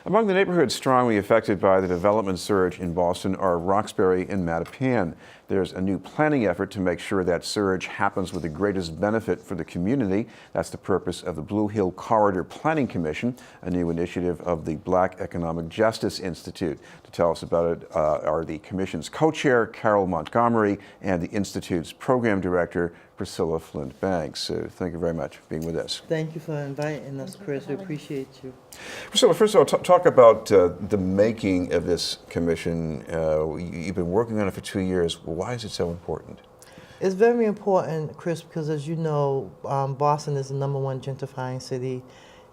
Among the neighborhoods strongly affected by the development surge in Boston are Roxbury and Mattapan. There's a new planning effort to make sure that surge happens with the greatest benefit for the community. That's the purpose of the Blue Hill Corridor Planning Commission, a new initiative of the Black Economic Justice Institute. To tell us about it are the commission's co-chair, Carole Montgomery, and the Institute's program director, Priscilla Flint-Banks. So thank you very much for being with us. Thank you for inviting us, Chris. We appreciate you. Priscilla, first of all, talk about the making of this commission. You've been working on it for 2 years. Why is it so important? It's very important, Chris, because as you know, Boston is the #1 gentrifying city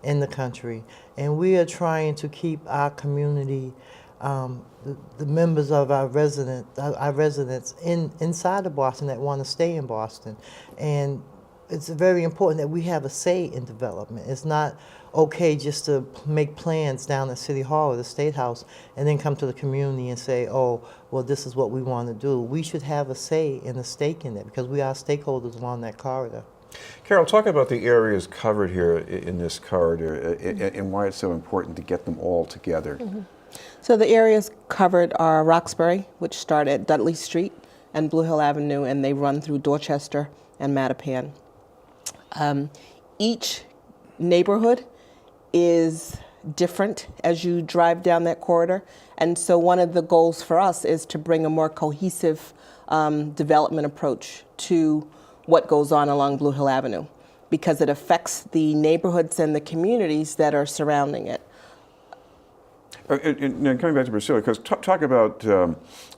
in the country. And we are trying to keep our community, the members of our residents inside of Boston that want to stay in Boston. And it's very important that we have a say in development. It's not okay just to make plans down at City Hall or the State House and then come to the community and say, oh, well, this is what we want to do. We should have a say and a stake in it because we are stakeholders along that corridor. Carole, talk about the areas covered here in this corridor and why it's so important to get them all together. Mm-hmm. So the areas covered are Roxbury, which start at Dudley Street and Blue Hill Avenue, and they run through Dorchester and Mattapan. Each neighborhood is different as you drive down that corridor, and so one of the goals for us is to bring a more cohesive development approach to what goes on along Blue Hill Avenue, because it affects the neighborhoods and the communities that are surrounding it. And coming back to Priscilla, because talk about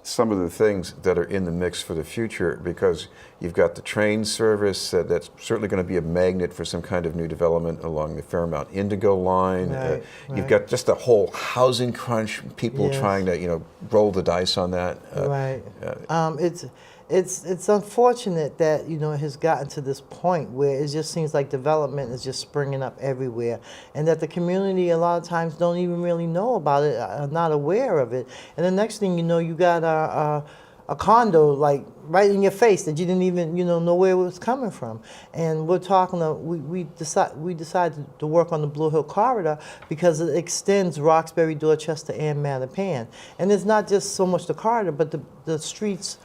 some of the things that are in the mix for the future, because you've got the train service that's certainly going to be a magnet for some kind of new development along the Fairmount Indigo line. Right. You've got just the whole housing crunch, people trying to roll the dice on that. Right. It's unfortunate that it has gotten to this point where it just seems like development is just springing up everywhere, and that the community a lot of times don't even really know about it, are not aware of it. And the next thing you know, you got a condo like right in your face that you didn't even know where it was coming from. And we're talking. We decided to work on the Blue Hill Corridor because it extends Roxbury, Dorchester, and Mattapan. And it's not just so much the corridor, but the streets,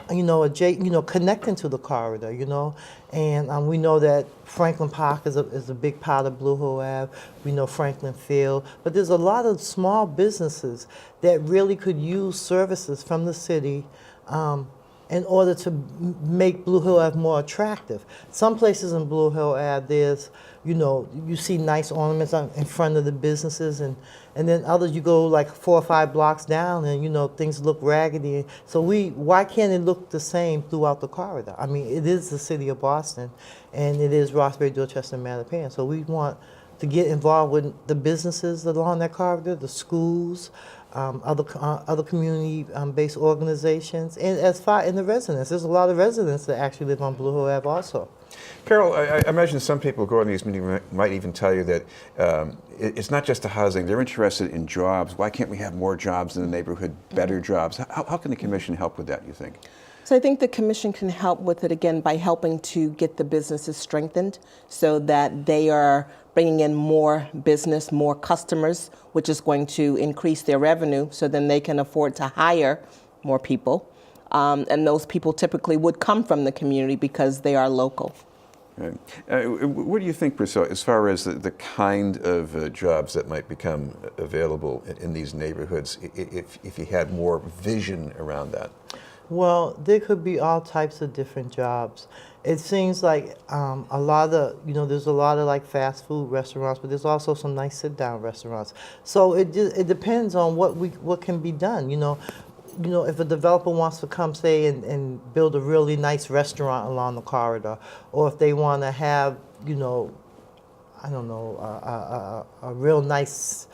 connecting to the corridor, and we know that Franklin Park is a big part of Blue Hill Ave. We know Franklin Field, but there's a lot of small businesses that really could use services from the city in order to make Blue Hill Ave more attractive. Some places in Blue Hill Ave, there's, you see nice ornaments in front of the businesses, and then others you go like 4 or 5 blocks down and, things look raggedy. So why can't it look the same throughout the corridor? I mean, it is the city of Boston, and it is Roxbury, Dorchester, and Mattapan. So we want to get involved with the businesses along that corridor, the schools, other community-based organizations, and and the residents. There's a lot of residents that actually live on Blue Hill Ave also. Carole, I imagine some people who go on these meetings might even tell you that it's not just the housing, they're interested in jobs. Why can't we have more jobs in the neighborhood, better jobs? How can the commission help with that, you think? So I think the commission can help with it, again, by helping to get the businesses strengthened so that they are bringing in more business, more customers, which is going to increase their revenue, so then they can afford to hire more people. And those people typically would come from the community because they are local. Right. What do you think, Priscilla, as far as the kind of jobs that might become available in these neighborhoods if you had more vision around that? Well, there could be all types of different jobs. It seems like a lot of, there's a lot of like fast food restaurants, but there's also some nice sit-down restaurants. So it depends on what can be done. If a developer wants to come, say, and build a really nice restaurant along the corridor, or if they want to have, I don't know, a real nice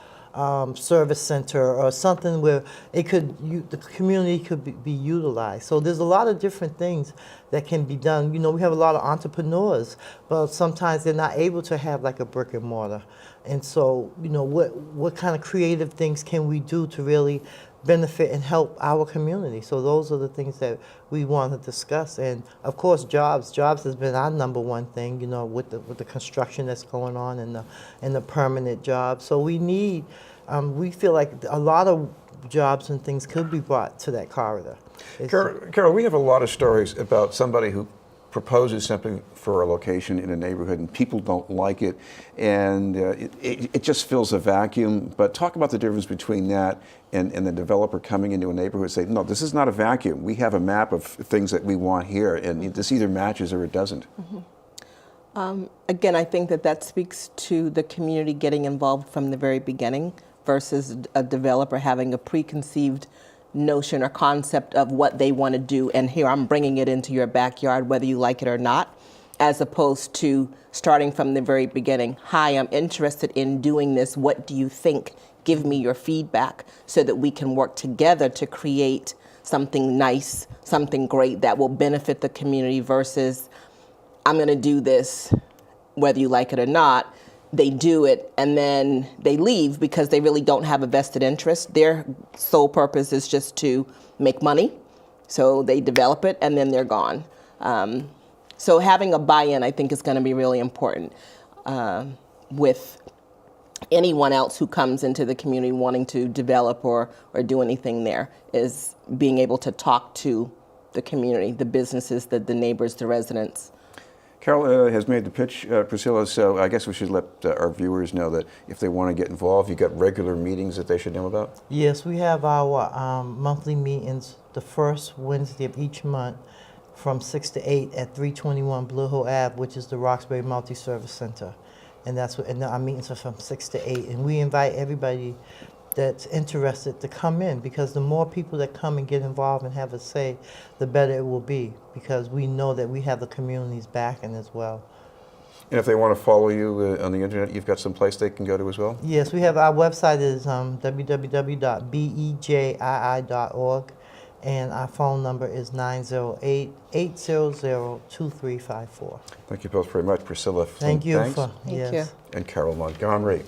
service center or something where the community could be utilized. So there's a lot of different things that can be done. We have a lot of entrepreneurs, but sometimes they're not able to have like a brick and mortar. And so, what kind of creative things can we do to really benefit and help our community? So those are the things that we want to discuss. And of course, jobs has been our #1 thing, with the construction that's going on and the permanent jobs. So we need we feel like a lot of jobs and things could be brought to that corridor. Carole, we have a lot of stories about somebody who proposes something for a location in a neighborhood and people don't like it, and it just fills a vacuum. But talk about the difference between that and the developer coming into a neighborhood and saying, no, this is not a vacuum. We have a map of things that we want here, and this either matches or it doesn't. Again, I think that speaks to the community getting involved from the very beginning versus a developer having a preconceived notion or concept of what they want to do, and here I'm bringing it into your backyard whether you like it or not, as opposed to starting from the very beginning. Hi, I'm interested in doing this. What do you think? Give me your feedback so that we can work together to create something nice, something great that will benefit the community versus I'm going to do this whether you like it or not. They do it and then they leave because they really don't have a vested interest. Their sole purpose is just to make money. So they develop it and then they're gone. So having a buy-in, I think, is going to be really important with anyone else who comes into the community wanting to develop or do anything there, is being able to talk to the community, the businesses, the neighbors, the residents. Carole has made the pitch, Priscilla, so I guess we should let our viewers know that if they want to get involved, you've got regular meetings that they should know about? Yes, we have our monthly meetings the first Wednesday of each month from 6 to 8 at 321 Blue Hill Ave, which is the Roxbury Multi-Service Center. And and our meetings are from 6 to 8. And we invite everybody that's interested to come in, because the more people that come and get involved and have a say, the better it will be, because we know that we have the community's backing as well. And if they want to follow you on the internet, you've got some place they can go to as well? Yes, we have our website is www.bejii.org, and our phone number is 908-800-2354. Thank you both very much, Priscilla Thank you. Flint-Banks Yes. you. and Carole Montgomery.